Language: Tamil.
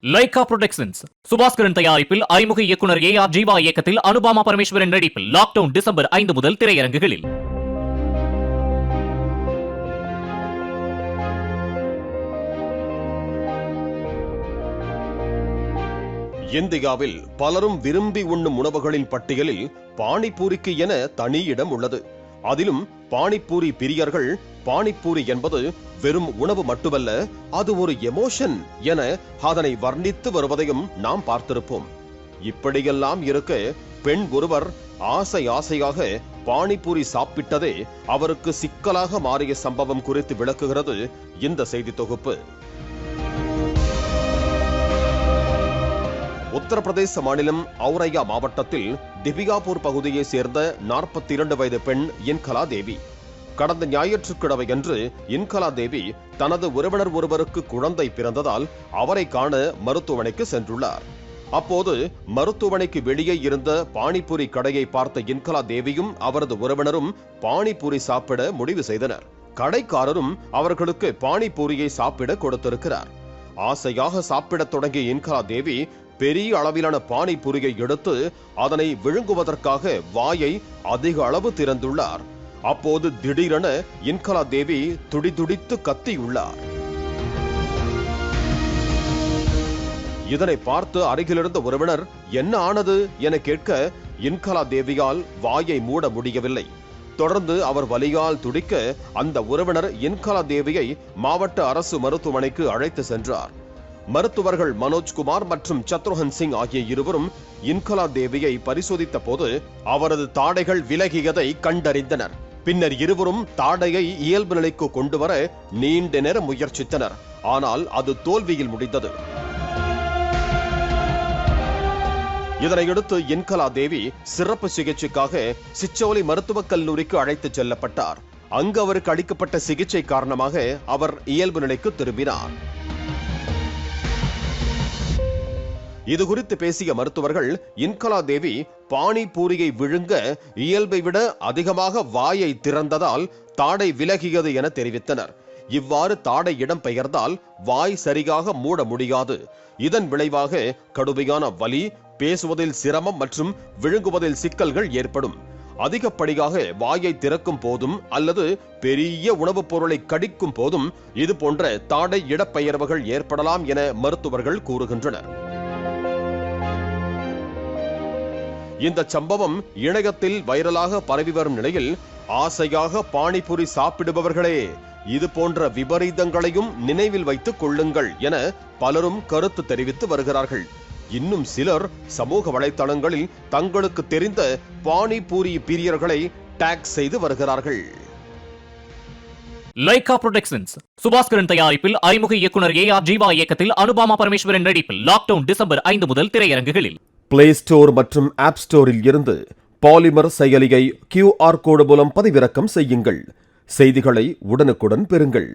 லைகா புரொடக்ஷன்ஸ் சுபாஸ்கரன் தயாரிப்பில் அறிமுக இயக்குனர் AR ஜீவா இயக்கத்தில் அனுபாமா பரமேஸ்வரன் நடிப்பில் லாக்டவுன் டிசம்பர் 5 முதல் திரையரங்குகளில். இந்தியாவில் பலரும் விரும்பி உண்ணும் உணவுகளின் பட்டியலில் பானிபூரிக்கு என தனி இடம் உள்ளது. அதிலும் பானிபூரி பிரியர்கள் பானிபூரி என்பது வெறும் உணவு மட்டுமல்ல, அது ஒரு எமோஷன் என அதனை வர்ணித்து வருவதையும் நாம் பார்த்திருப்போம். இப்படியெல்லாம் இருக்க பெண் ஒருவர் ஆசையாக பானிபூரி சாப்பிட்டதே அவருக்கு சிக்கலாக மாறிய சம்பவம் குறித்து விளக்குகிறது இந்த செய்தி தொகுப்பு. உத்தரப்பிரதேச மாநிலம் ஔரையா மாவட்டத்தில் திபிகாபூர் பகுதியை சேர்ந்த 42 வயது பெண் இன்கலா தேவி. கடந்த ஞாயிற்றுக்கிழமையன்று இன்கலா தேவி தனது உறவினர் ஒருவருக்கு குழந்தை பிறந்ததால் அவரை காண மருத்துவமனைக்கு சென்றுள்ளார். அப்போது மருத்துவமனைக்கு வெளியே இருந்த பானிபூரி கடையை பார்த்த இன்கலா தேவியும் அவரது உறவினரும் பானிபூரி சாப்பிட முடிவு செய்தனர். கடைக்காரரும் அவர்களுக்கு பானிபூரியை சாப்பிட கொடுத்திருக்கிறார். ஆசையாக சாப்பிடத் தொடங்கிய இன்கலா தேவி பெரிய அளவிலான பானிபூரியை எடுத்து அதனை விழுங்குவதற்காக வாயை அதிக அளவு திறந்துள்ளார். அப்போது திடீரென இன்கலா தேவி துடிதுடித்து கத்தியுள்ளார். இதனை பார்த்து அருகிலிருந்த உறவினர் என்ன ஆனது என கேட்க இன்கலா தேவியால் வாயை மூட முடியவில்லை. தொடர்ந்து அவர் வலியால் துடிக்க அந்த உறவினர் இன்கலா தேவியை மாவட்ட அரசு மருத்துவமனைக்கு அழைத்து சென்றார். மருத்துவர்கள் மனோஜ்குமார் மற்றும் சத்ருஹன் சிங் ஆகிய இருவரும் இன்கலா தேவியை பரிசோதித்த போது அவரது தாடைகள் விலகியதை கண்டறிந்தனர். பின்னர் இருவரும் தாடையை இயல்பு நிலைக்கு கொண்டு வர நீண்ட நேரம் முயற்சித்தனர். ஆனால் அது தோல்வியில் முடிந்தது. இதனையடுத்து இன்கலா தேவி சிறப்பு சிகிச்சைக்காக சிச்சோலி மருத்துவக் கல்லூரிக்கு அழைத்துச் செல்லப்பட்டார். அங்கு அவருக்கு அளிக்கப்பட்ட சிகிச்சை காரணமாக அவர் இயல்பு நிலைக்கு திரும்பினார். இது குறித்து பேசிய மருத்துவர்கள் இன்கலா தேவி பானிபூரியை விழுங்க இயல்பை விட அதிகமாக வாயை திறந்ததால் தாடை விலகியது என தெரிவித்தனர். இவ்வாறு தாடை இடம் பெயர்ந்தால் வாய் சரியாக மூட முடியாது. இதன் விளைவாக கடுமையான வலி, பேசுவதில் சிரமம் மற்றும் விழுங்குவதில் சிக்கல்கள் ஏற்படும். அதிகப்படியாக வாயை திறக்கும் போதும் அல்லது பெரிய உணவுப் பொருளை கடிக்கும் போதும் இது போன்ற தாடை இடப்பெயர்வுகள் ஏற்படலாம் என மருத்துவர்கள் கூறுகின்றனர். இந்த சம்பவம் இணையத்தில் வைரலாக பரவி வரும் நிலையில் ஆசையாக பானிபூரி சாப்பிடுபவர்களே இது போன்ற விபரீதங்களையும் நினைவில் வைத்துக் கொள்ளுங்கள் என பலரும் கருத்து தெரிவித்து வருகிறார்கள். இன்னும் சிலர் சமூக வலைத்தளங்களில் தங்களுக்கு தெரிந்த பானிபூரி பிரியர்களை டாக் செய்து வருகிறார்கள். லைகா புரொடக்ஷன்ஸ் சுபாஸ்கரன் தயாரிப்பில் அறிமுக இயக்குனர் AR ஜீவா இயக்கத்தில் அனுபாமா பரமேஸ்வரன் நடிப்பில் லாக்டவுன் டிசம்பர் 5 முதல் திரையரங்குகளில். பிளே ஸ்டோர் மற்றும் ஆப் ஸ்டோரில் இருந்து பாலிமர் செயலியை QR கோடு மூலம் பதிவிறக்கம் செய்யுங்கள். செய்திகளை உடனுக்குடன் பெறுங்கள்.